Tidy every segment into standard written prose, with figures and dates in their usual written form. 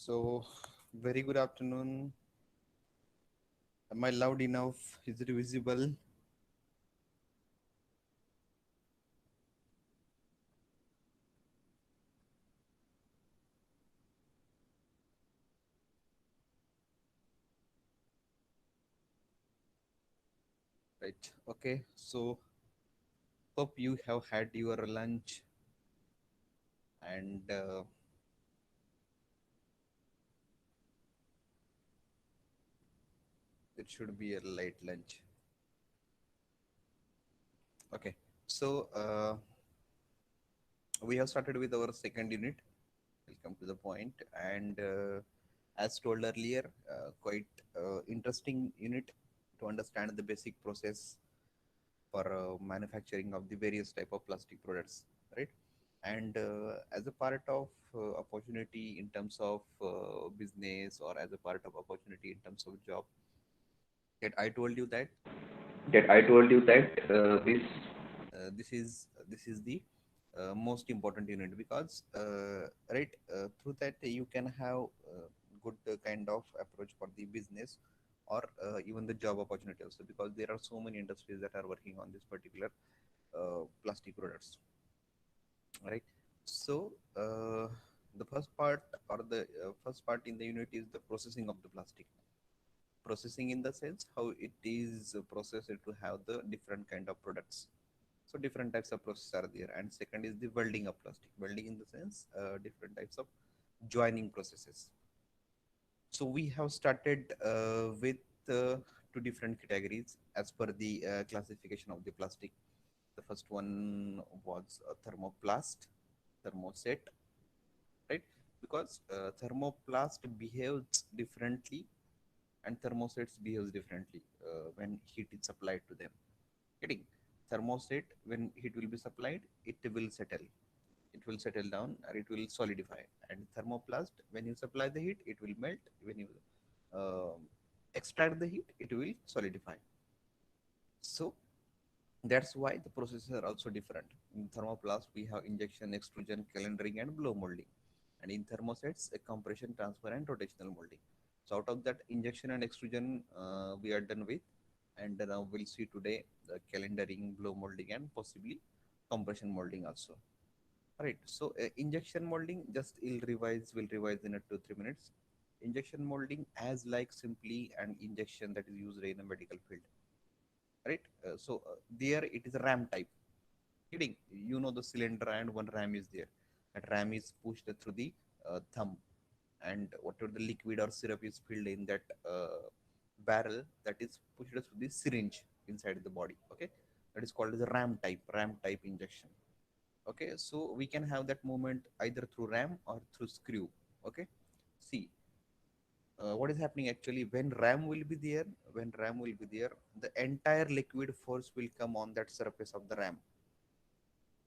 So, very good afternoon. Am I loud enough? Is it visible? Right. Okay. So, hope you have had your lunch and it should be a light lunch. Okay. So, we have started with our second unit. We'll come to the point. And as told earlier, quite interesting unit to understand the basic process for manufacturing of the various type of plastic products, right? And as a part of opportunity in terms of business, or as a part of opportunity in terms of job, that I told you that this is the most important unit, because right, through that you can have good kind of approach for the business, or even the job opportunity also, because there are so many industries that are working on this particular plastic products, right? So the first part, or the first part in the unit, is the processing of the plastic. Processing in the sense how it is processed to have the different kind of products. So different types of process are there. And second is the welding of plastic. Welding in the sense different types of joining processes. So we have started with two different categories as per the classification of the plastic. The first one was thermoplast, thermoset, right? Because thermoplast behaves differently and thermosets behaves differently when heat is supplied to them. Getting thermoset, when heat will be supplied, it will settle. It will settle down or it will solidify. And thermoplast, when you supply the heat, it will melt. When you uh, extract the heat, it will solidify. So that's why the processes are also different. In thermoplast, we have injection, extrusion, calendering, and blow molding. And in thermosets, a compression, transfer, and rotational molding. So out of that, injection and extrusion we are done with, and now we'll see today the calendering, blow molding, and possibly compression molding also. All right. So injection molding, just will revise in a 2 3 minutes. Injection molding, as like simply an injection that is used in a medical field, right? So there it is a ram type. Kidding, you know the cylinder and one ram is there. That ram is pushed through the thumb, and whatever the liquid or syrup is filled in that barrel, that is pushed through the syringe inside the body. Okay, that is called as a ram type injection. Okay, so we can have that movement either through ram or through screw. Okay, see, what is happening actually, when ram will be there, the entire liquid force will come on that surface of the ram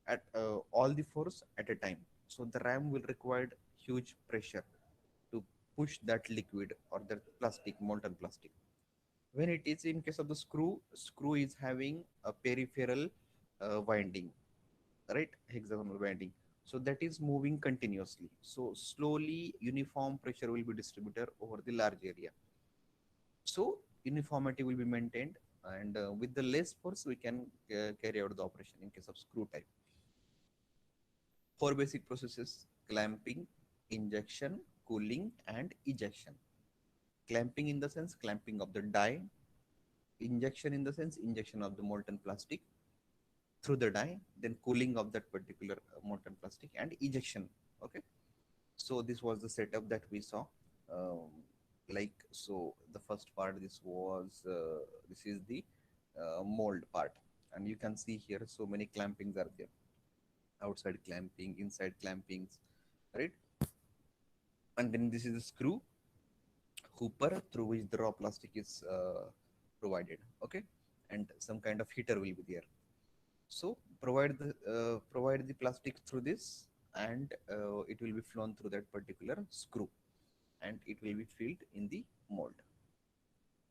at all the force at a time. So the ram will require huge pressure to push that liquid or that plastic, molten plastic. When it is in case of the screw is having a peripheral winding, right? Hexagonal winding. So that is moving continuously. So slowly uniform pressure will be distributed over the large area. So uniformity will be maintained, and with the less force we can carry out the operation in case of screw type. Four basic processes: clamping, injection, cooling, and ejection. Clamping in the sense clamping of the die, injection in the sense injection of the molten plastic through the die, then cooling of that particular molten plastic, and ejection. Okay, so this was the setup that we saw. Um, like so, the first part, this is the mold part, and you can see here so many clampings are there: outside clamping, inside clampings, right? And then this is the screw hooper through which the raw plastic is provided. Okay, and some kind of heater will be there. So provide the plastic through this, and it will be flown through that particular screw, and it will be filled in the mold.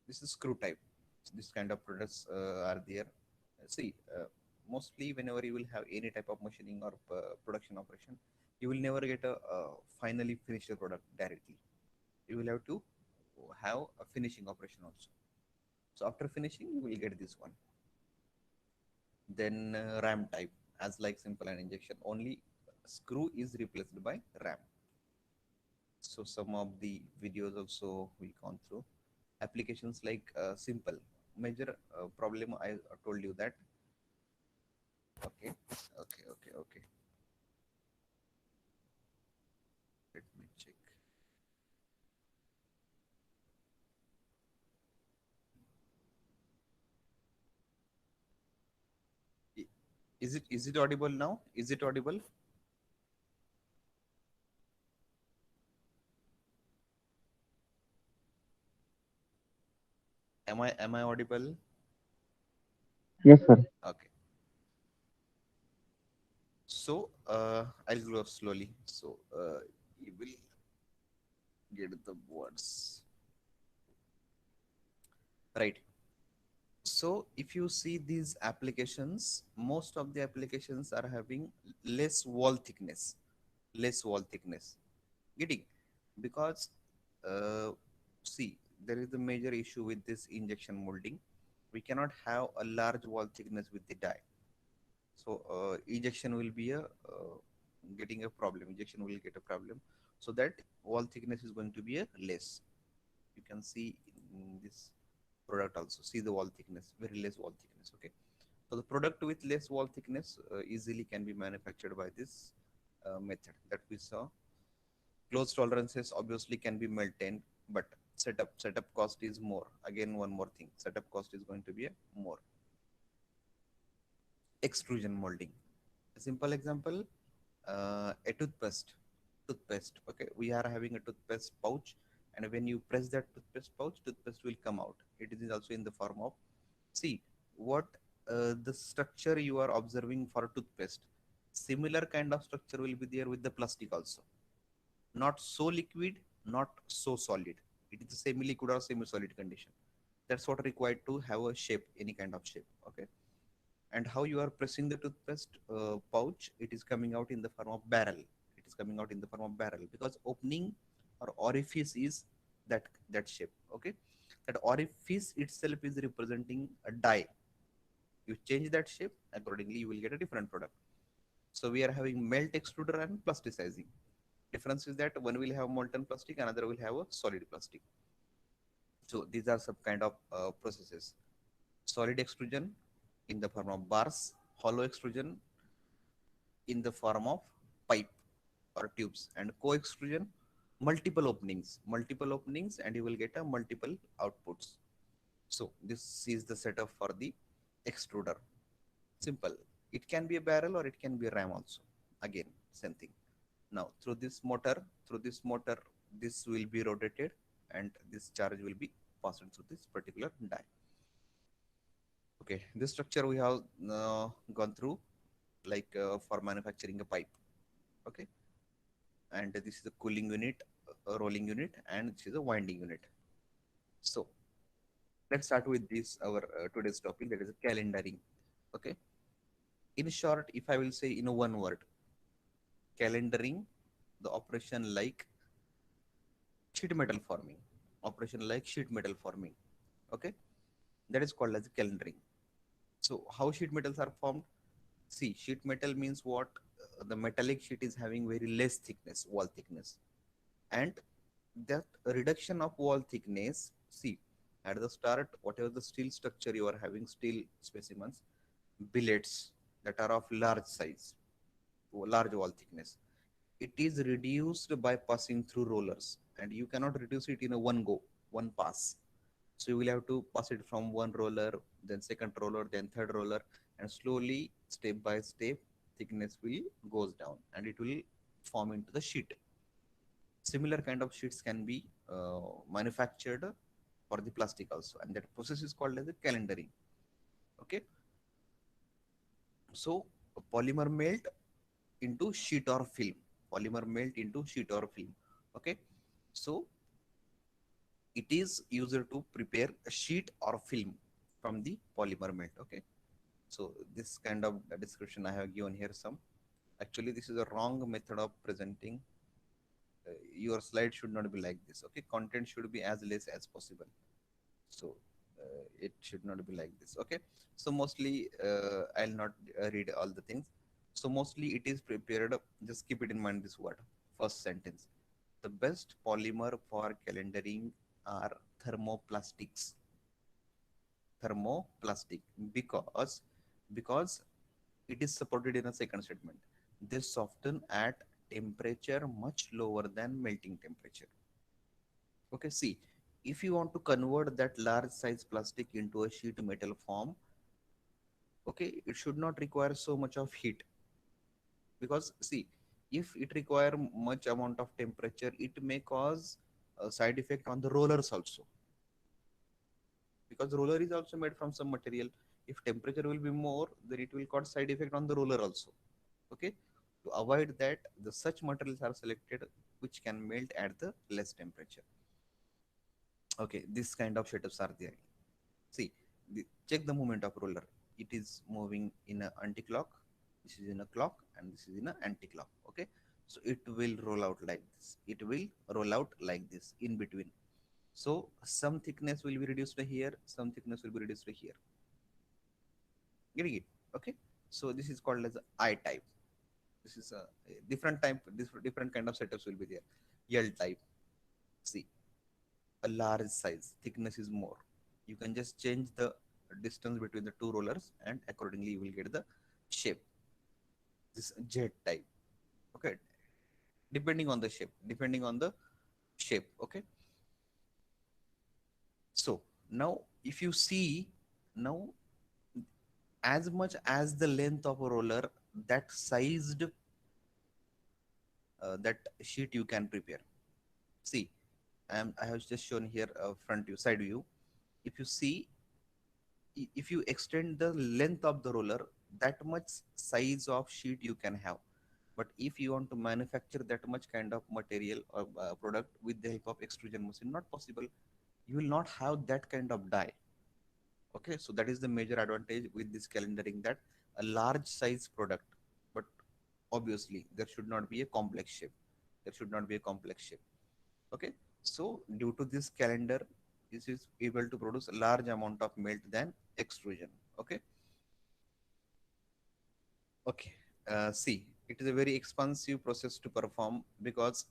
This is screw type. So this kind of products are there. See, mostly whenever you will have any type of machining or production operation, you will never get a finally finished product directly. you will have to have a finishing operation also. So after finishing, you will get this one. Then ram type, as like simple and injection, only screw is replaced by ram. So some of the videos also we gone through applications like simple major problem. I told you that. Okay, okay. Let me check. I- is it audible now? Is it audible? Am I audible? Yes, sir. Okay. So I'll go slowly. So you will get the words right. So if you see these applications, most of the applications are having less wall thickness, less wall thickness. Getting, because uh, see, there is a major issue with this injection molding. We cannot have a large wall thickness with the die. So ejection will be a getting a problem. Ejection will get a problem. So that wall thickness is going to be a less. You can see in this product also. See the wall thickness, very less wall thickness. Okay. So the product with less wall thickness easily can be manufactured by this method that we saw. Close tolerances obviously can be maintained, but setup cost is more. Again, one more thing, setup cost is going to be a more. Extrusion molding. A simple example, a toothpaste. Okay, we are having a toothpaste pouch, and when you press that toothpaste pouch, toothpaste will come out. It is also in the form of, see what the structure you are observing for toothpaste. Similar kind of structure will be there with the plastic also. Not so liquid, not so solid. It is a semi-liquid or semi-solid condition. That's what required to have a shape, any kind of shape. Okay, and how you are pressing the toothpaste pouch, it is coming out in the form of barrel. It is coming out in the form of barrel because opening or orifice is that shape. Okay, that orifice itself is representing a die. You change that shape, accordingly you will get a different product. So we are having melt extruder and plasticizing. Difference is that one will have molten plastic, another will have a solid plastic. So these are some kind of processes. Solid extrusion in the form of bars, hollow extrusion in the form of pipe or tubes, and co-extrusion, multiple openings, and you will get a multiple outputs. So this is the setup for the extruder. Simple. It can be a barrel or it can be a ram also. Again, same thing. Now through this motor, this will be rotated, and this charge will be passed through this particular die. Okay, this structure we have gone through, like for manufacturing a pipe. Okay, and this is a cooling unit, a rolling unit, and this is a winding unit. So let's start with this our today's topic, that is calendaring. Okay, in short, if I will say in a one word, calendaring the operation like sheet metal forming, operation like sheet metal forming. Okay, that is called as calendaring. So how sheet metals are formed? See, sheet metal means what? The metallic sheet is having very less thickness, wall thickness, and that reduction of wall thickness. See, at the start, whatever the steel structure you are having, steel specimens, billets that are of large size, large wall thickness, it is reduced by passing through rollers, and you cannot reduce it in a one go, one pass. So you will have to pass it from one roller, then second roller, then third roller, and slowly, step by step, thickness will goes down, and it will form into the sheet. Similar kind of sheets can be manufactured for the plastic also, and that process is called as a calendaring. Okay, so polymer melt into sheet or film. Polymer melt into sheet or film. Okay, so it is used to prepare a sheet or film from the polymer melt. Okay, so this kind of description I have given here some. Actually, this is a wrong method of presenting your slide should not be like this. Okay, content should be as less as possible. So it should not be like this. Okay, so mostly I'll not read all the things. So mostly it is prepared. Just keep it in mind this word. First sentence. The best polymer for calendaring are thermoplastics. Thermoplastic, because it is supported in a second statement. They soften at temperature much lower than melting temperature. Okay, see, if you want to convert that large size plastic into a sheet metal form, okay, it should not require so much of heat. Because see, if it require much amount of temperature, it may cause a side effect on the rollers also, because roller is also made from some material. If temperature will be more, then it will cause side effect on the roller also. Okay, to avoid that, the such materials are selected which can melt at the less temperature. Okay, this kind of setups are there. See, check the movement of roller. It is moving in a anti-clock. This is in a clock, and this is in a anti-clock. Okay, so it will roll out like this. It will roll out like this in between. So some thickness will be reduced to here, some thickness will be reduced to here. Getting it? Okay. So this is called as I type. This is a different type. Different kind of setups will be there. L type. See, a large size, thickness is more. You can just change the distance between the two rollers, and accordingly you will get the shape. This Z type. Okay, depending on the shape, depending on the shape. Okay, so now if you see, now as much as the length of a roller, that sized that sheet you can prepare. See, I have just shown here front view, side view. If you see, if you extend the length of the roller, that much size of sheet you can have. But if you want to manufacture that much kind of material or product with the help of extrusion machine, not possible. You will not have that kind of die. Okay, so that is the major advantage with this calendaring, that a large size product, but obviously there should not be a complex shape. There should not be a complex shape. Okay, so due to this calendar, this is able to produce a large amount of melt than extrusion. Okay. Okay. See, it is a very expensive process to perform, because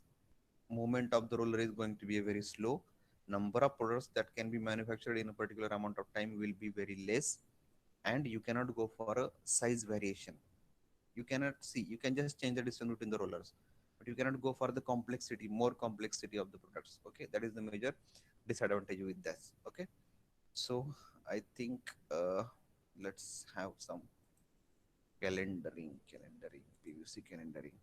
movement of the roller is going to be a very slow. Number of products that can be manufactured in a particular amount of time will be very less, and you cannot go for a size variation. You cannot see. You can just change the distance between the rollers, but you cannot go for the complexity, more complexity of the products. Okay, that is the major disadvantage with this. Okay, so I think let's have some calendaring, PVC calendaring.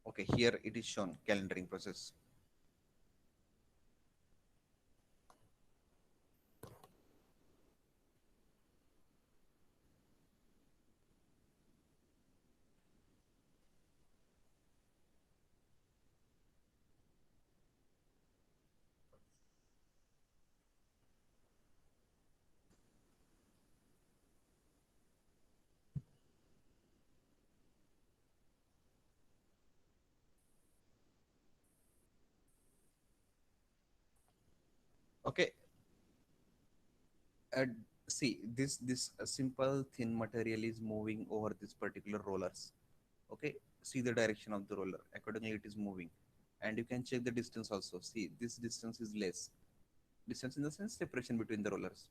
Okay, here it is shown calendaring process. Okay, uh, see, this simple thin material is moving over this particular rollers. Okay, see the direction of the roller, accordingly it is moving, and you can check the distance also. See, this distance is less. Distance in the sense separation between the rollers.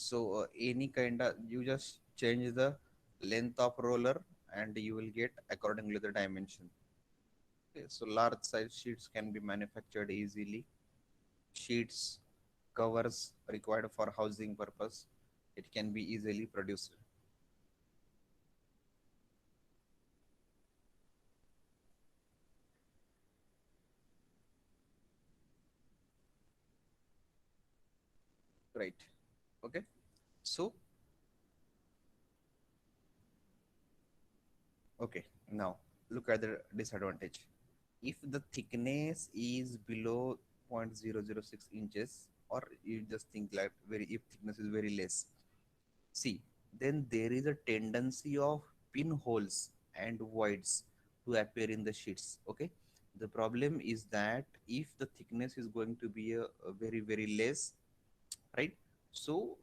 So any kind of, you just change the length of roller, and you will get accordingly the dimension. Okay, so large size sheets can be manufactured easily. Sheets, covers required for housing purpose, it can be easily produced. right? Okay, so okay, now look at the disadvantage. If the thickness is below 0.006 inches, or you just think like very, if thickness is very less, see, then there is a tendency of pinholes and voids to appear in the sheets. Okay, the problem is that if the thickness is going to be a very very less, right, so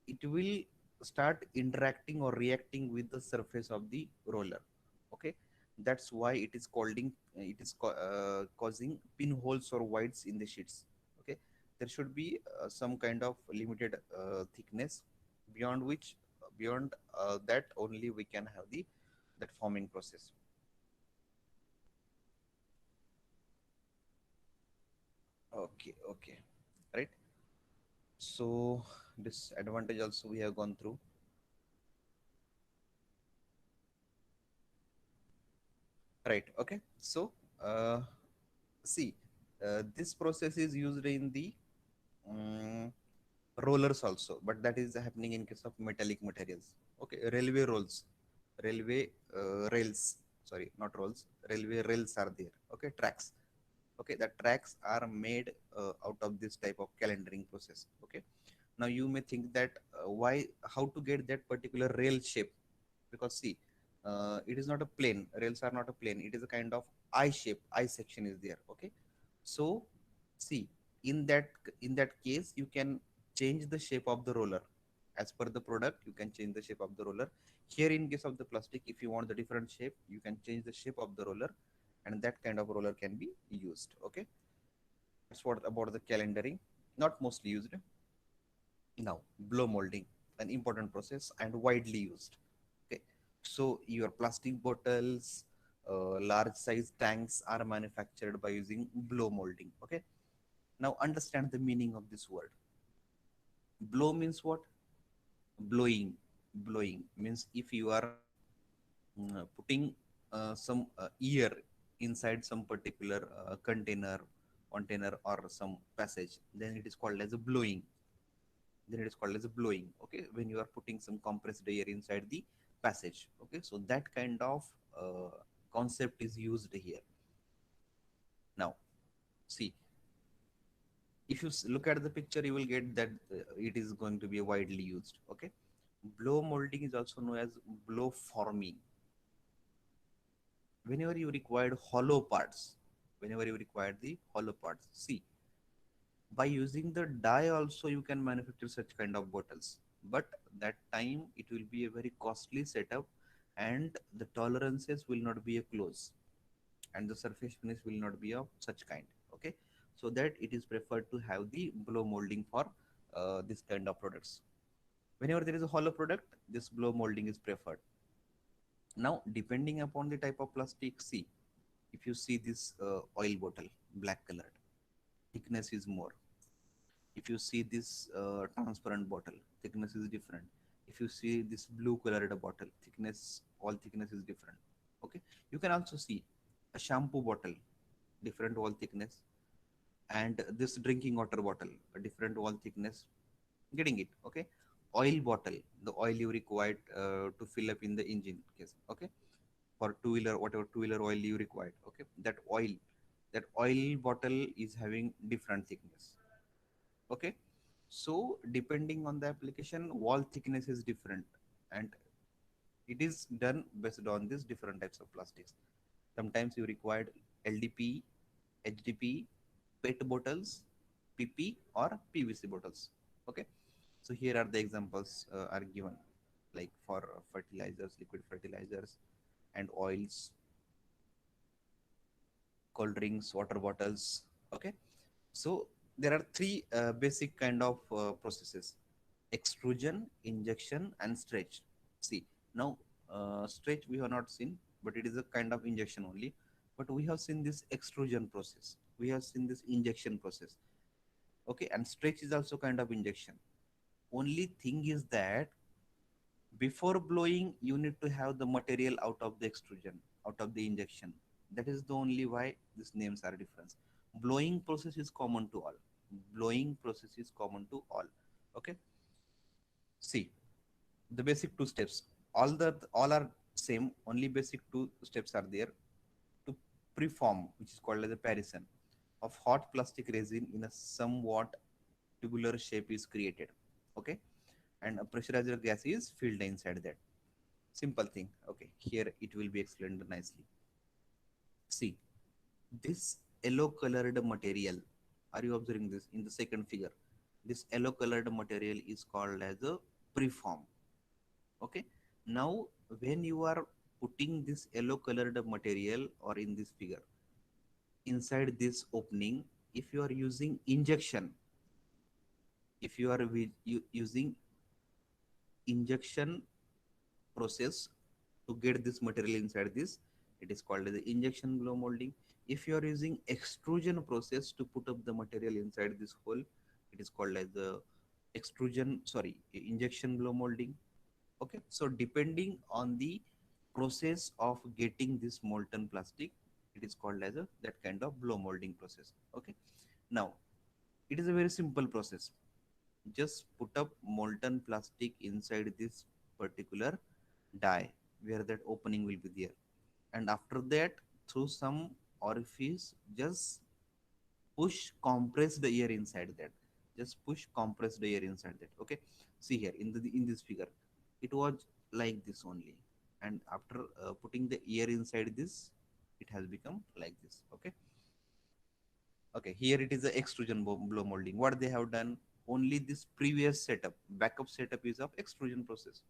it will start interacting or reacting with the surface of the roller. Okay, that's why it is causing pinholes or voids in the sheets. Okay, there should be some kind of limited thickness, beyond which, beyond that only we can have the that forming process. Okay, okay, right. So this advantage also we have gone through. Right. Okay. So, see, this process is used in the um, rollers also, but that is happening in case of metallic materials. Okay. Railway rolls, railway rails. Sorry, not rolls. Railway rails are there. Okay. Tracks. Okay. The tracks are made out of this type of calendering process. Okay. Now you may think that why, how to get that particular rail shape, because see, it is not a plane, rails are not a plane, it is a kind of eye shape, eye section is there. Okay, so see, in that, in that case you can change the shape of the roller as per the product. You can change the shape of the roller. Here in case of the plastic, if you want the different shape, you can change the shape of the roller, and that kind of roller can be used. Okay, that's what about the calendering, not mostly used. Now, blow molding, an important process and widely used. Okay, so your plastic bottles, large size tanks are manufactured by using blow molding. Okay, now understand the meaning of this word. Blow means what? Blowing. Blowing means if you are putting some air inside some particular container or some passage, then it is called as a blowing. Then it is called as a blowing. Okay, when you are putting some compressed air inside the passage. Okay, so that kind of uh, concept is used here. Now see, if you look at the picture, you will get that it is going to be widely used. Okay, blow molding is also known as blow forming. Whenever you required hollow parts, whenever you require the hollow parts, see, by using the die also you can manufacture such kind of bottles, but that time it will be a very costly setup, and the tolerances will not be a close, and the surface finish will not be of such kind. Okay, so that it is preferred to have the blow molding for this kind of products. Whenever there is a hollow product, this blow molding is preferred. Now depending upon the type of plastic, see, if you see this oil bottle, black colored, thickness is more. If you see this transparent bottle, thickness is different. If you see this blue colored bottle, thickness, all thickness is different. Okay, you can also see a shampoo bottle, different wall thickness, and this drinking water bottle, a different wall thickness. Getting it? Okay, oil bottle, the oil you required to fill up in the engine case. Okay, for two wheeler, whatever two wheeler oil you required. Okay, that oil, that oil bottle is having different thickness. Okay, so depending on the application, wall thickness is different, and it is done based on these different types of plastics. Sometimes you required LDP, HDP, PET bottles, PP, or PVC bottles. Okay, so here are the examples are given, like for fertilizers, liquid fertilizers, and oils, cold drinks, water bottles. Okay, so there are three basic kind of processes: extrusion, injection, and stretch. See, now stretch we have not seen, but it is a kind of injection only. But we have seen this extrusion process. We have seen this injection process. Okay, and stretch is also kind of injection. Only thing is that before blowing, you need to have the material out of the extrusion, out of the injection. That is the only why these names are different. Blowing process is common to all. Blowing process is common to all. Okay, see the basic two steps, all are same, only basic two steps are there. To preform, which is called as a parison of hot plastic resin in a somewhat tubular shape is created. Okay, and a pressurized gas is filled inside that. Simple thing. Okay, here it will be explained nicely. See, this yellow colored material, are you observing this in the second figure? This yellow colored material is called as a preform. Okay, now when you are putting this yellow colored material, or in this figure, inside this opening, if you are using injection, if you are using injection process to get this material inside this, it is called as the injection blow molding. If you are using extrusion process to put up the material inside this hole, it is called as the extrusion, sorry, injection blow molding. Okay, so depending on the process of getting this molten plastic, it is called as a that kind of blow molding process. Okay, now it is a very simple process. Just put up molten plastic inside this particular die where that opening will be there, and after that, through some orifice, just push compressed air inside that. Just push compressed air inside that. Okay, see here in this figure, it was like this only, and after putting the air inside this, it has become like this. Okay, okay, here it is the extrusion blow molding. What they have done, only this previous setup, backup setup is of extrusion process.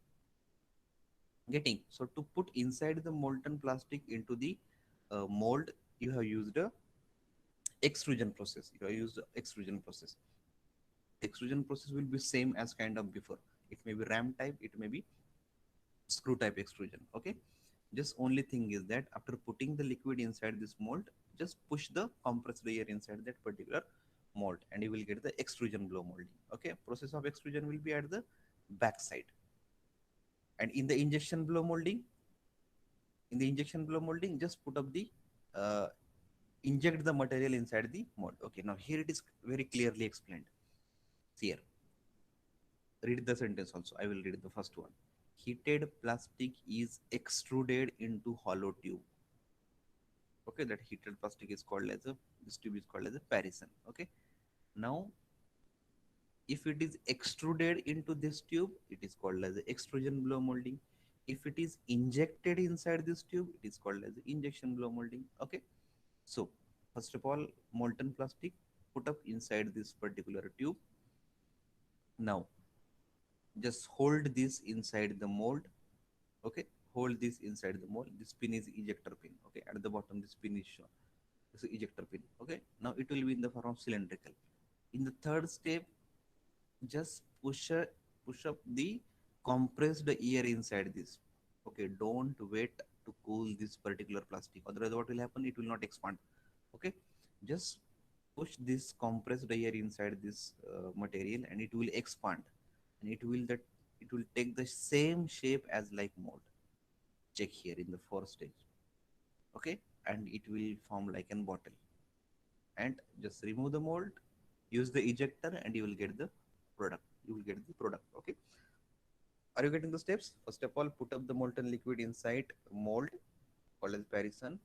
Getting, so to put inside the molten plastic into the mold, you have used a extrusion process. You have used the extrusion process. Extrusion process will be same as kind of before. It may be ram type, it may be screw type extrusion. Okay, just only thing is that after putting the liquid inside this mold, just push the compressed air inside that particular mold, and you will get the extrusion blow molding. Okay, process of extrusion will be at the back side. And in the injection blow molding, just put up the uh, inject the material inside the mold. Okay, now here it is very clearly explained. See here, read the sentence also. I will read the first one. Heated plastic is extruded into hollow tube. Okay, that heated plastic is called as a, this tube is called as a parison. Okay, now if it is extruded into this tube, it is called as a extrusion blow molding. If it is injected inside this tube, it is called as injection blow molding. Okay, so first of all, molten plastic put up inside this particular tube. Now just hold this inside the mold. Okay, hold this inside the mold. This pin is ejector pin. Okay, at the bottom this pin is shown, this is ejector pin. Okay, now it will be in the form of cylindrical. In the third step, just push up the compressed air inside this. Okay, don't wait to cool this particular plastic, otherwise what will happen, it will not expand. Okay, just push this compressed air inside this material, and it will expand, and it will take the same shape as like mold. Check here in the fourth stage. Okay, and it will form like an bottle. And just remove the mold, use the ejector, and you will get the product. You will get the product. Okay, are you getting the steps? First of all, put up the molten liquid inside mold called as parison.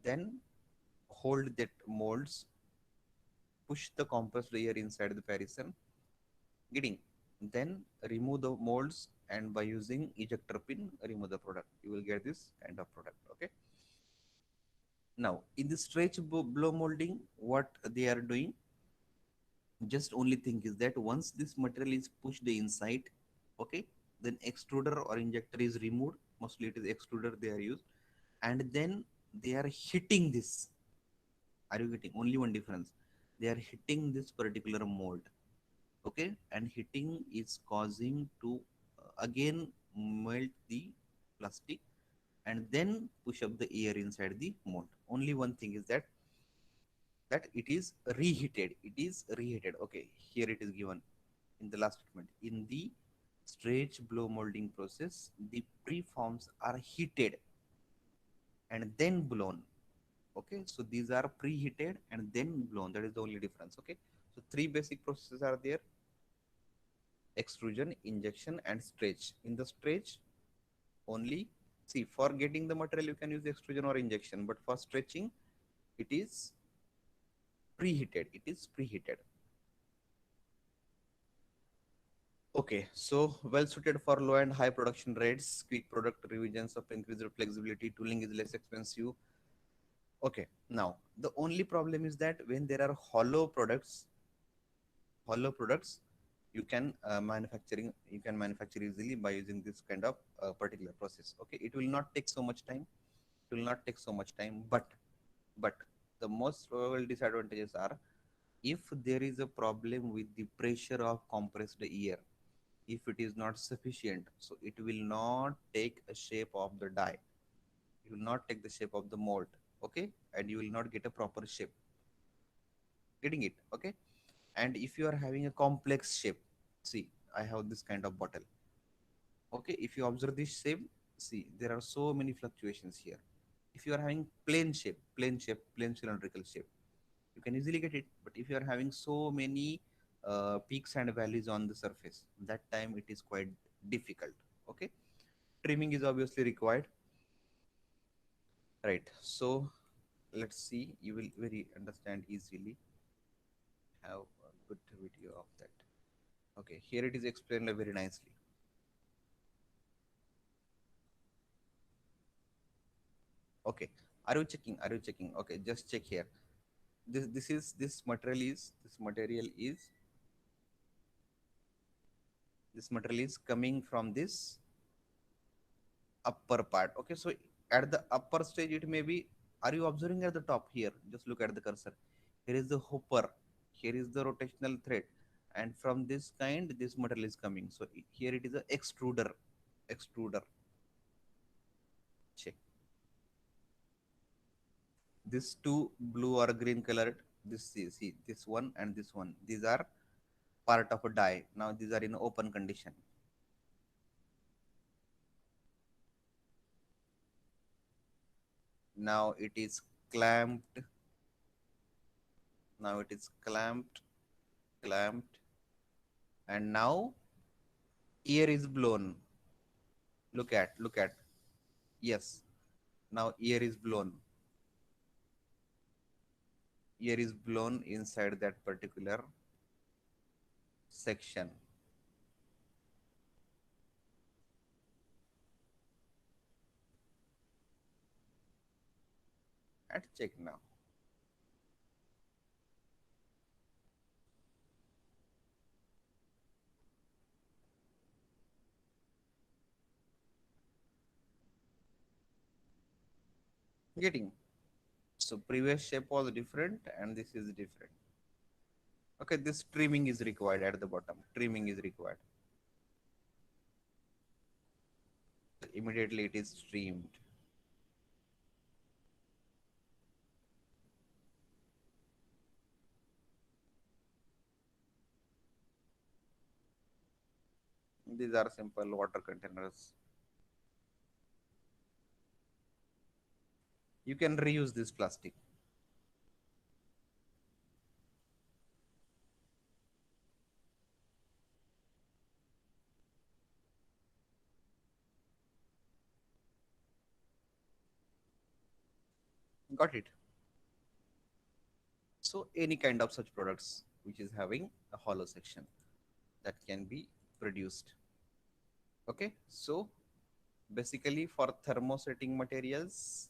Then hold that molds, push the compressed air inside the parison. Getting, then remove the molds, and by using ejector pin, remove the product. You will get this kind of product. Okay, now in the blow molding, what they are doing, just only thing is that once this material is pushed inside, okay, then extruder or injector is removed. Mostly it is extruder they are used, and then they are hitting this. Are you getting? Only one difference, they are hitting this particular mold. Okay, and hitting is causing to again melt the plastic, and then push up the air inside the mold. Only one thing is that it is reheated. It is reheated. Okay, here it is given in the last statement. In the stretch blow molding process, the preforms are heated and then blown. Okay, so these are preheated and then blown. That is the only difference. Okay, so three basic processes are there. extrusion, injection, and stretch. In the stretch, only see for getting the material you can use extrusion or injection, but for stretching, it is preheated. It is preheated. Okay, so well suited for low and high production rates, quick product revisions of increased flexibility, tooling is less expensive. Okay, now the only problem is that when there are hollow products, you can manufacture easily by using this kind of particular process. Okay, it will not take so much time. It will not take so much time, but the most probable disadvantages are if there is a problem with the pressure of compressed air, if it is not sufficient, so it will not take a shape of the die, it will not take the shape of the mold. Okay, and you will not get a proper shape. Getting it? Okay. And if you are having a complex shape, see, I have this kind of bottle. Okay, if you observe this shape, see, there are so many fluctuations here. If you are having plain cylindrical shape, you can easily get it. But if you are having so many peaks and valleys on the surface, that time it is quite difficult. Okay, trimming is obviously required, right? So let's see, you will very understand easily, have a good video of that. Okay, here it is explained very nicely. Okay, are you checking? Are you checking? Okay, just check here. This material is coming from this upper part. Okay, so at the upper stage it may be, are you observing at the top here? Just look at the cursor. Here is the hopper, here is the rotational thread, and from this kind this material is coming. So here it is a extruder. Check this two blue or green colored, this, see this one and this one, these are part of a die. Now these are in open condition. Now it is clamped. Now it is clamped, and now air is blown. Look at. Yes. Now air is blown. Air is blown inside that particular section. And check now. Getting. So previous shape was different and this is different. Okay, this trimming is required at the bottom. Trimming is required. Immediately it is trimmed. These are simple water containers. You can reuse this plastic. Got it? So any kind of such products which is having a hollow section that can be produced. Okay, so basically for thermosetting materials,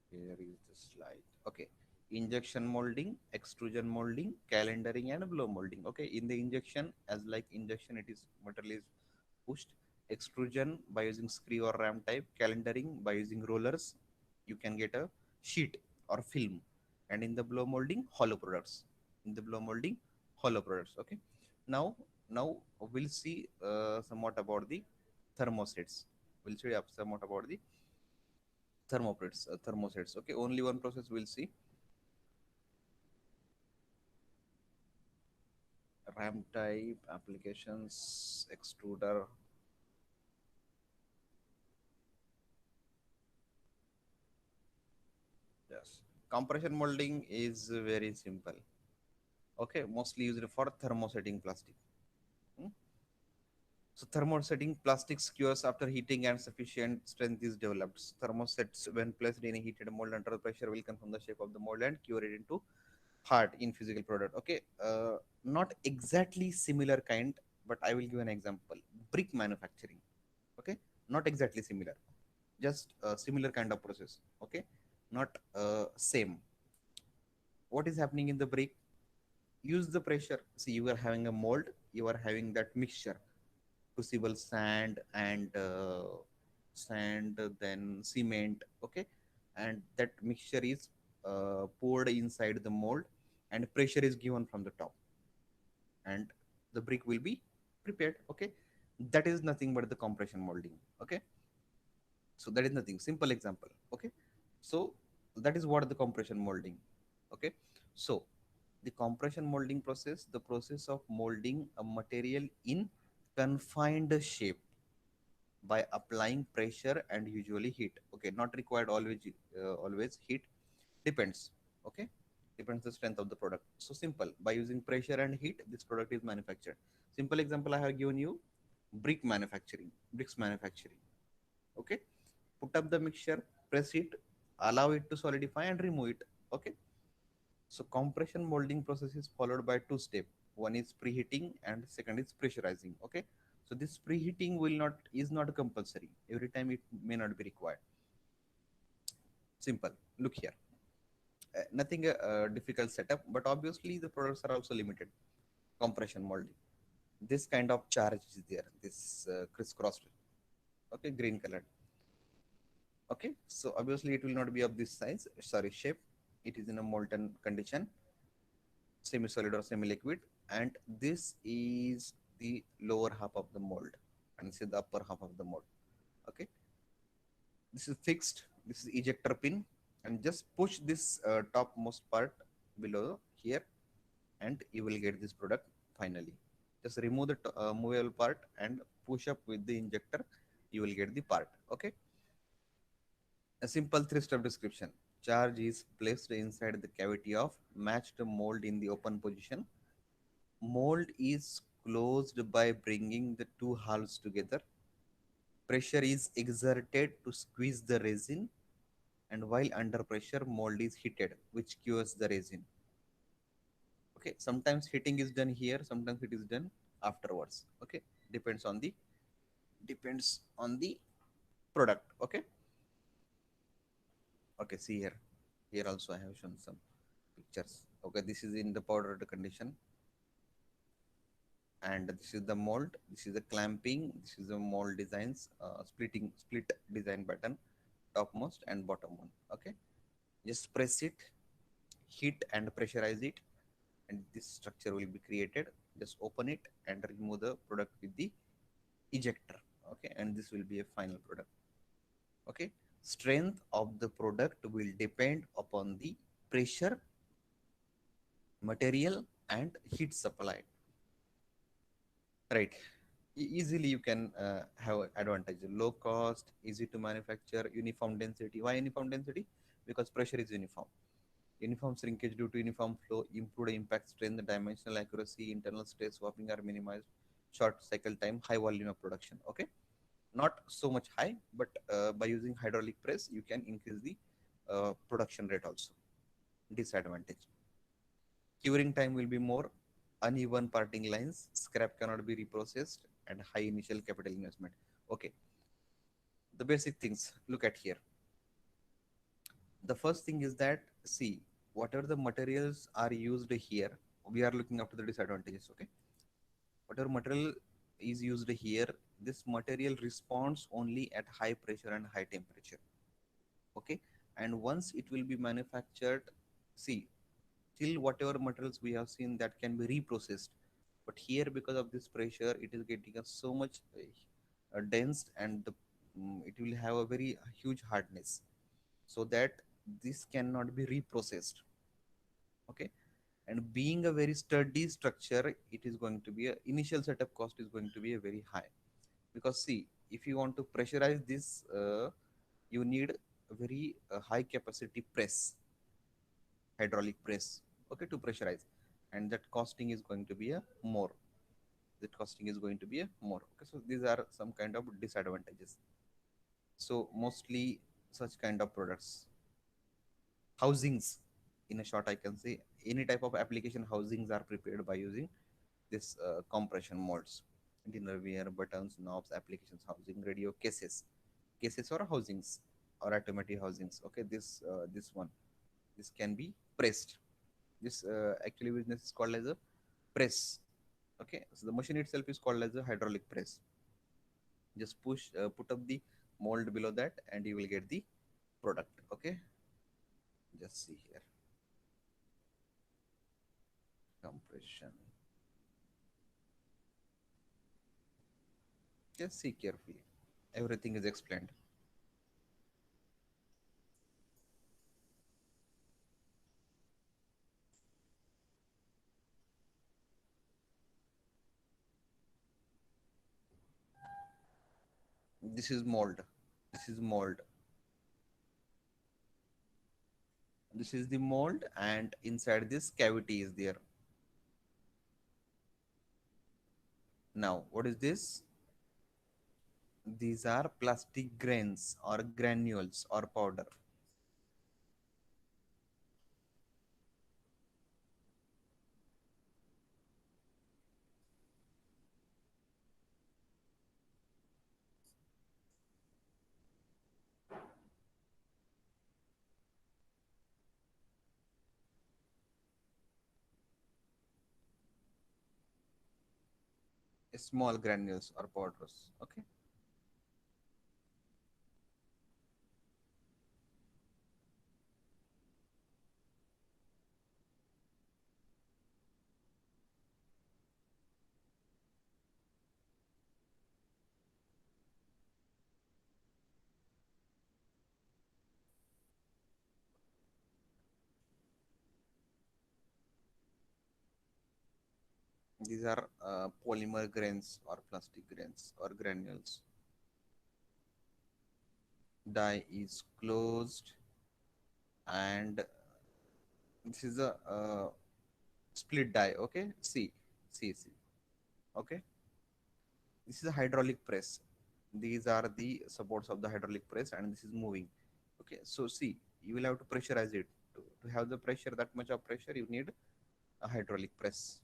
here is the slide. Okay, injection molding, extrusion molding, calendering, and blow molding. Okay, in the injection, as like injection, it is material is pushed. Extrusion by using screw or ram type. Calendering by using rollers, you can get a sheet or film. And in the blow molding, hollow products. In the blow molding, hollow products. Okay. Now we'll see somewhat about the thermosets. We'll see somewhat about the thermosets. Okay, only one process we'll see. Ram type applications, extruder. Compression molding is very simple. Okay, mostly used for thermosetting plastic. Hmm? So thermosetting plastics cures after heating and sufficient strength is developed. Thermosets, when placed in a heated mold under pressure, will confirm the shape of the mold and cure it into hard in physical product. Okay, not exactly similar kind, but I will give an example. Brick manufacturing. Okay, not exactly similar, just a similar kind of process. Okay, not same. What is happening in the brick? Use the pressure. See, you are having a mold, you are having that mixture, crucible sand and then cement. Okay, and that mixture is poured inside the mold, and pressure is given from the top, and the brick will be prepared. Okay, that is nothing but the compression molding. Okay, so that is nothing, simple example. Okay, so that is what the compression molding. Okay, so the compression molding process, the process of molding a material in confined shape by applying pressure and usually heat. Okay, not required always heat, depends. Okay, depends the strength of the product. So simple, by using pressure and heat this product is manufactured. Simple example I have given you, bricks manufacturing. Okay, put up the mixture, press it, allow it to solidify and remove it. Okay, so compression molding process is followed by two steps. One is preheating and second is pressurizing. Okay, so this preheating will not is not compulsory. Every time it may not be required. Simple. Look here. Nothing difficult setup, but obviously the products are also limited. Compression molding. This kind of charge is there. This crisscrossed. Okay, green colored. Okay, so obviously it will not be of this size. Sorry, shape. It is in a molten condition, semi-solid or semi-liquid, and this is the lower half of the mold, and this is the upper half of the mold. Okay, this is fixed. This is ejector pin, and just push this topmost part below here, and you will get this product finally. Just remove the movable part and push up with the injector. You will get the part. Okay, a simple three-step description. Charge is placed inside the cavity of matched mold in the open position. Mold is closed by bringing the two halves together. Pressure is exerted to squeeze the resin, and while under pressure, mold is heated, which cures the resin. Okay, sometimes heating is done here, sometimes it is done afterwards. Okay, depends on the product. Okay, okay. See here, here also I have shown some pictures. Okay, this is in the powdered condition, and this is the mold, this is the clamping, this is the mold designs, split design button, topmost and bottom one. Okay, just press it, heat and pressurize it, and this structure will be created. Just open it and remove the product with the ejector. Okay, and this will be a final product. Okay, strength of the product will depend upon the pressure, material and heat supply. Right. Easily you can have advantage, low cost, easy to manufacture, uniform density. Why uniform density? Because pressure is uniform. Uniform shrinkage due to uniform flow, improved impact strength, dimensional accuracy, internal stress swapping are minimized, short cycle time, high volume of production. Okay, not so much high, but by using hydraulic press you can increase the production rate also. Disadvantage, curing time will be more, uneven parting lines, scrap cannot be reprocessed, and high initial capital investment. Okay, the basic things, look at here. The first thing is that, see, whatever the materials are used here, we are looking after the disadvantages. Okay, whatever material is used here, this material responds only at high pressure and high temperature. Okay, and once it will be manufactured, see, till whatever materials we have seen that can be reprocessed, but here because of this pressure it is getting a so much dense, and it will have a very huge hardness, so that this cannot be reprocessed. Okay, and being a very sturdy structure, it is going to be a initial setup cost is going to be a very high, because see, if you want to pressurize this, you need a very high capacity press. hydraulic press, okay, to pressurize, and that costing is going to be a more, that costing is going to be a more, okay. So these are some kind of disadvantages. So mostly such kind of products, housings, in a short I can say, any type of application housings are prepared by using this compression molds. Dinnerware, buttons, knobs, applications housing, radio cases, cases or housings or automatic housings, okay. This one, this can be pressed. This actually business is called as a press, okay. So the machine itself is called as a hydraulic press. Just push, put up the mold below that and you will get the product, okay. Just see here, compression, just see carefully, everything is explained. This is mold, this is mold, this is the mold, and inside this cavity is there. Now what is this? These are plastic grains or granules or powder. Small granules or powders, okay. These are polymer grains or plastic grains or granules. Die is closed, and this is a split die, okay. See, okay. This is a hydraulic press. These are the supports of the hydraulic press and this is moving, okay. So see, you will have to pressurize it. To have the pressure, that much of pressure, you need a hydraulic press.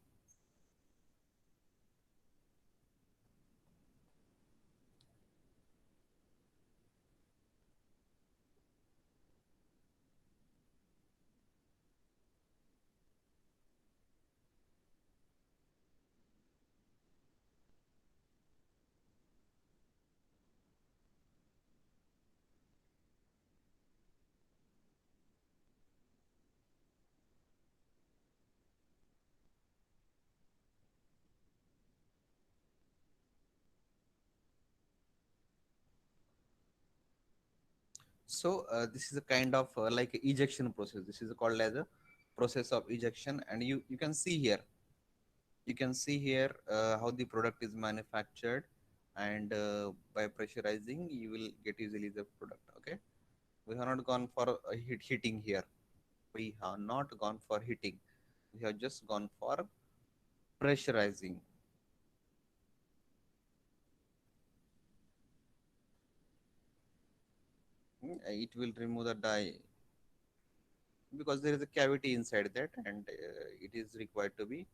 So this is a kind of like ejection process. This is called as a process of ejection, and you can see here, you can see here how the product is manufactured, and by pressurizing you will get easily the product, okay. We have not gone for heating here, we have not gone for heating, we have just gone for pressurizing. It will remove the dye because there is a cavity inside that, and it is required to be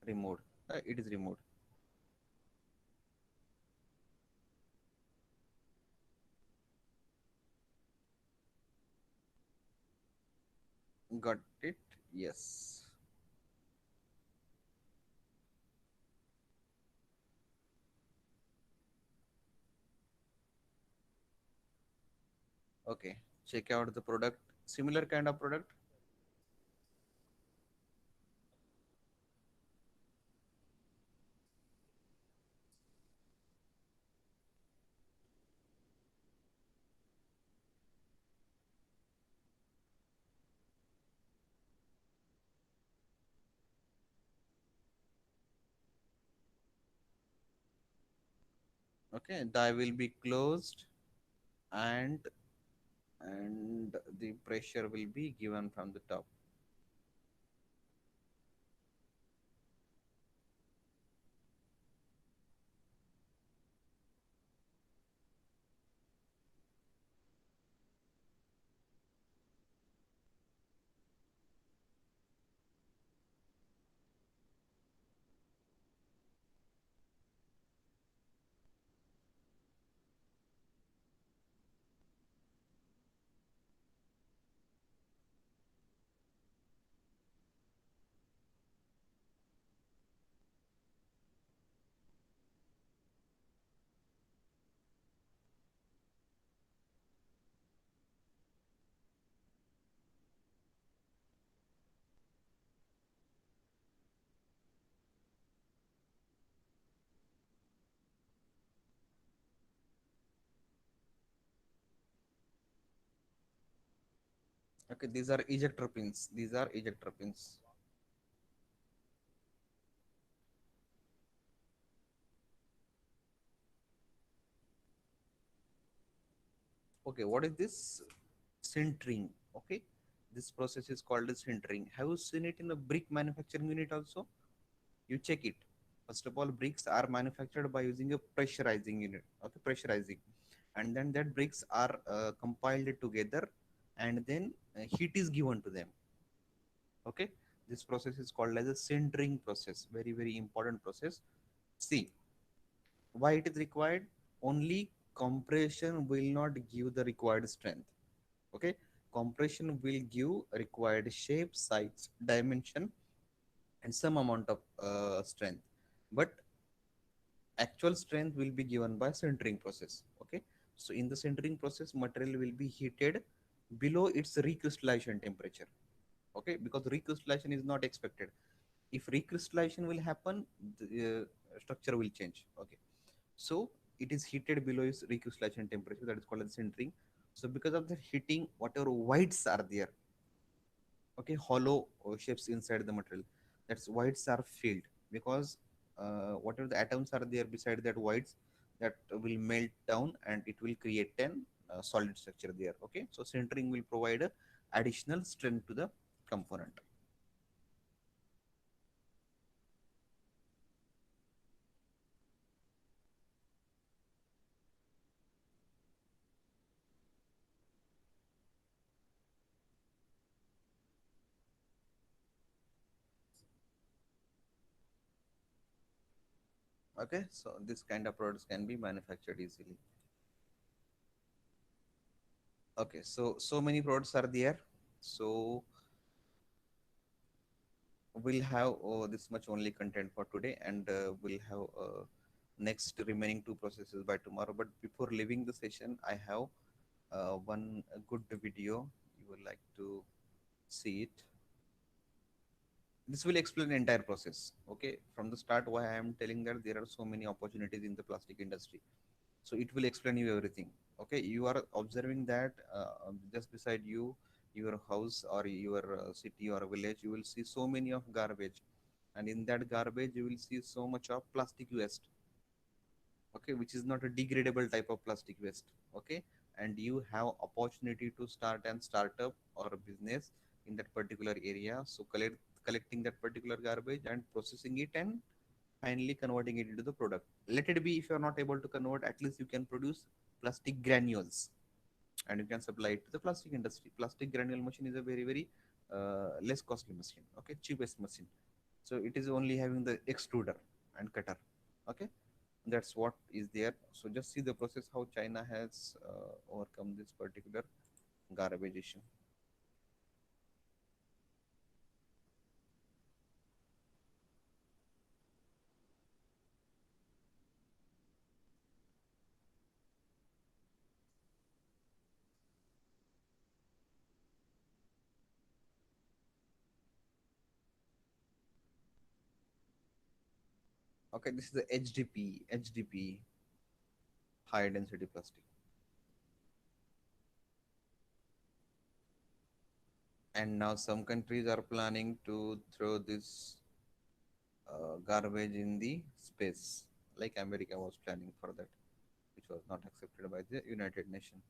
removed. It is removed. Got it? Yes. Okay. Check out the product. Similar kind of product. Okay. Die will be closed, and the pressure will be given from the top. Okay, these are ejector pins. These are ejector pins. Okay, what is this? Sintering. Okay, this process is called as sintering. Have you seen it in a brick manufacturing unit also? You check it. First of all, bricks are manufactured by using a pressurizing unit. Okay, pressurizing, and then that bricks are compiled together, and then heat is given to them. Okay, this process is called as a sintering process. Very very important process. See, why it is required? Only compression will not give the required strength. Okay, compression will give required shape, size, dimension, and some amount of strength, but actual strength will be given by sintering process. Okay, so in the sintering process, material will be heated below its recrystallization temperature. Okay, because recrystallization is not expected. If recrystallization will happen, the structure will change. Okay, so it is heated below its recrystallization temperature, that is called as sintering. So because of the heating, whatever whites are there, okay, hollow shapes inside the material, that's whites are filled, because whatever the atoms are there beside that whites, that will melt down and it will create an solid structure there. Okay, so centering will provide a additional strength to the component. Okay, so this kind of products can be manufactured easily. Okay, so many products are there. So we'll have this much only content for today, and we'll have next remaining two processes by tomorrow. But before leaving the session, I have one good video. You would like to see it. This will explain the entire process. Okay, from the start, why I am telling that there are so many opportunities in the plastic industry. So it will explain you everything. Okay, you are observing that just beside you, your house or your city or village, you will see so many of garbage, and in that garbage you will see so much of plastic waste. Okay, which is not a degradable type of plastic waste. Okay, and you have opportunity to start an startup or a business in that particular area. So collecting that particular garbage and processing it, and finally converting it into the product. Let it be, if you are not able to convert, at least you can produce plastic granules, and you can supply it to the plastic industry. Plastic granule machine is a very very less costly machine. Okay, cheapest machine. So it is only having the extruder and cutter. Okay, that's what is there. So just see the process how China has overcome this particular garbage issue. Okay, this is the HDP, high density plastic. And now some countries are planning to throw this garbage in the space, like America was planning for that, which was not accepted by the United Nations.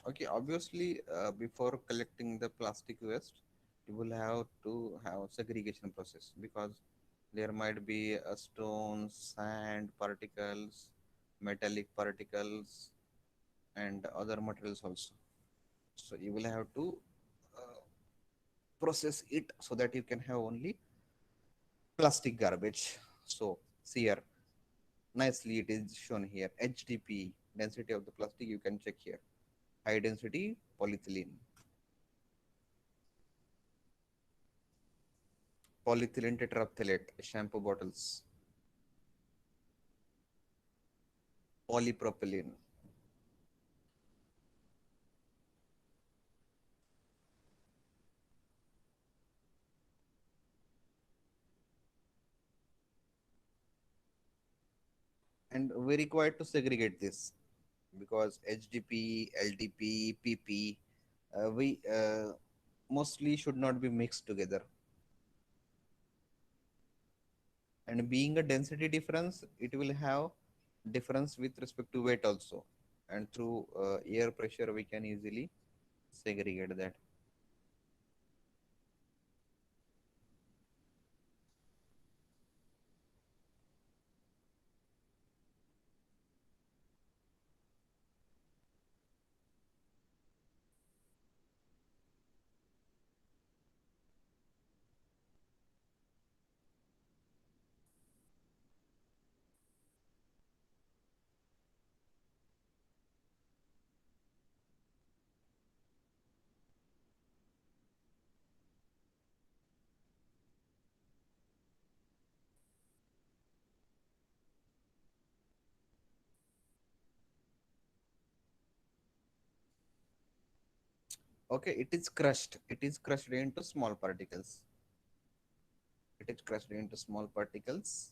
Okay, obviously, before collecting the plastic waste, you will have to have segregation process, because there might be stones, sand particles, metallic particles, and other materials also. So you will have to uh, process it so that you can have only plastic garbage. So see here, nicely it is shown here. HDP, density of the plastic, you can check here. High density polyethylene. Polyethylene tetraphthalate, shampoo bottles. Polypropylene. And we require to segregate this because HDP, LDP, PP, we mostly should not be mixed together. And being a density difference, it will have difference with respect to weight also. And through air pressure, we can easily segregate that. Okay, it is crushed. It is crushed into small particles. It is crushed into small particles.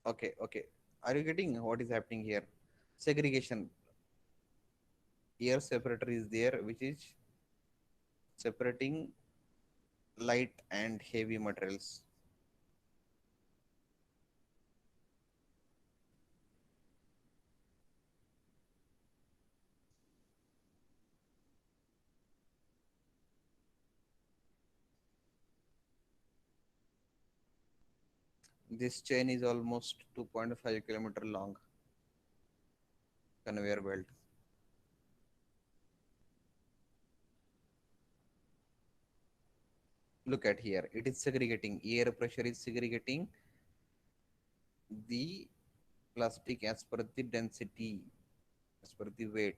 Okay, okay. Are you getting what is happening here? Segregation. Air separator is there, which is separating light and heavy materials. This chain is almost 2.5 kilometer long conveyor belt. Look at here. It is segregating. Air pressure is segregating the plastic as per the density, as per the weight.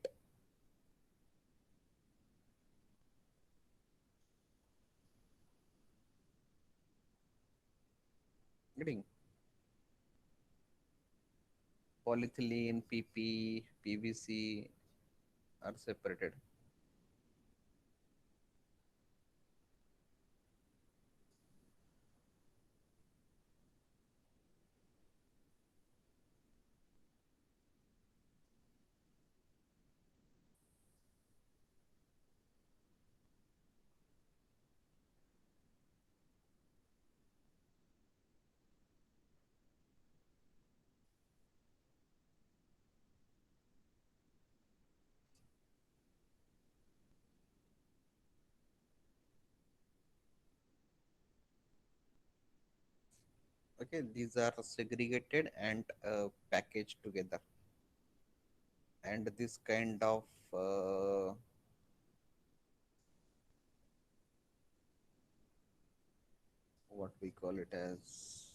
Getting polyethylene, PP, PVC are separated. Okay, these are segregated and packaged together. And this kind of what we call it as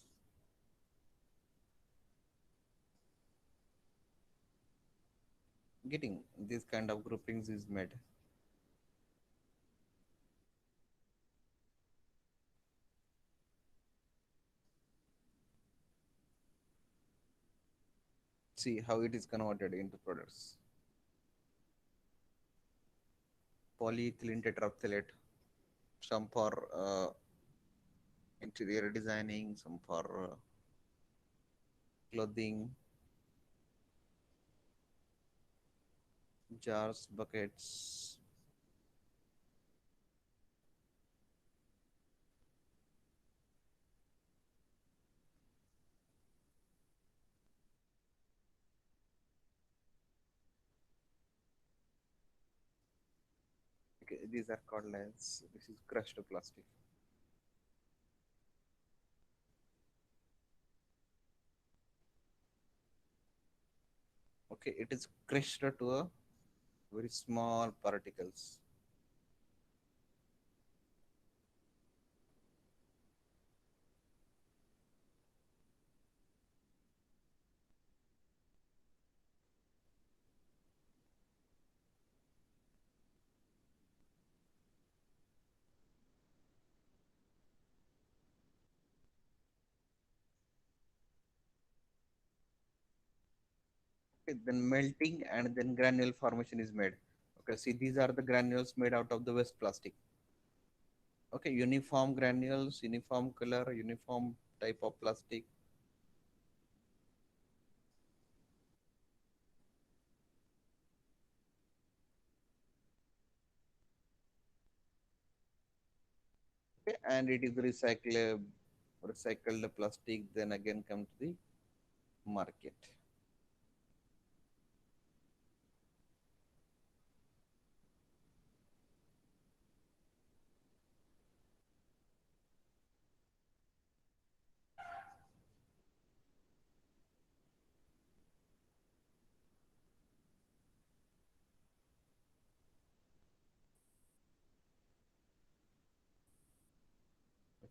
getting this kind of groupings is made. See how it is converted into products. Polyethylene tetraphthalate, some for interior designing, some for clothing, jars, buckets. Okay, these are called as this is crushed plastic. Okay, it is crushed to a very small particles. Okay, then melting and then granule formation is made. Okay, see, these are the granules made out of the waste plastic. Okay, uniform granules, uniform color, uniform type of plastic. Okay, and it is recycled plastic, then again come to the market.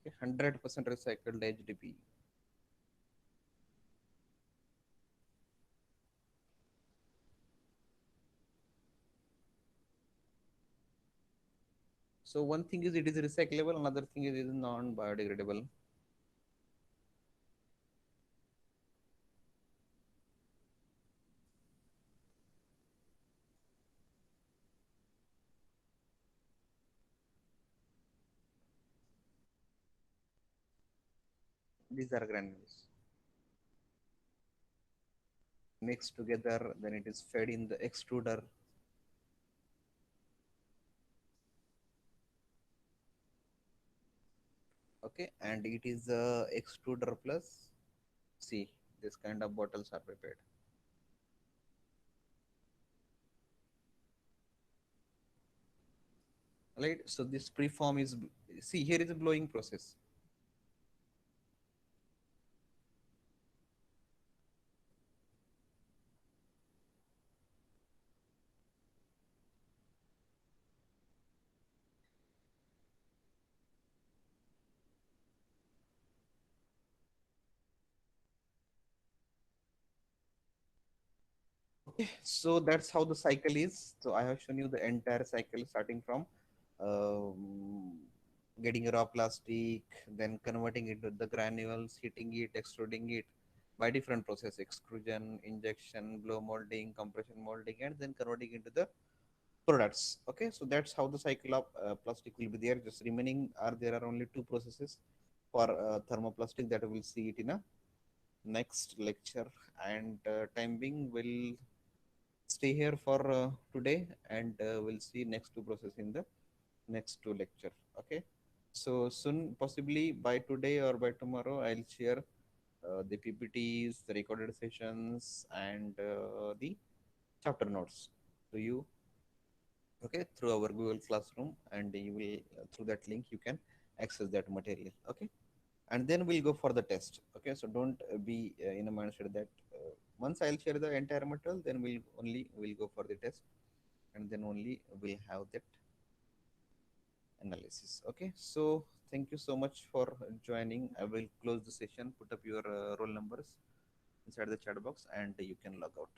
Okay, 100% recycled HDP. So one thing is it is recyclable, another thing is it is non-biodegradable. These are granules mixed together, then it is fed in the extruder. Okay, and it is extruder plus, see, this kind of bottles are prepared. Right, so this preform is, see, here is a blowing process. Okay, so that's how the cycle is. So I have shown you the entire cycle starting from um, getting raw plastic, then converting it to the granules, heating it, extruding it by different process: extrusion, injection, blow molding, compression molding, and then converting into the products. Okay, so that's how the cycle of plastic will be there. Just remaining are there are only two processes for thermoplastic that we'll see it in a next lecture, and time being will stay here for today, and we'll see next two process in the next two lecture. Okay, so soon, possibly by today or by tomorrow, I'll share the ppts, the recorded sessions, and the chapter notes to you. Okay, through our Google Classroom, and you will through that link you can access that material. Okay, and then we'll go for the test. Okay, so don't be in a mindset that once I'll share the entire material, then we'll go for the test, and then only we'll have that analysis. Okay, so thank you so much for joining. I will close the session, put up your roll numbers inside the chat box, and you can log out.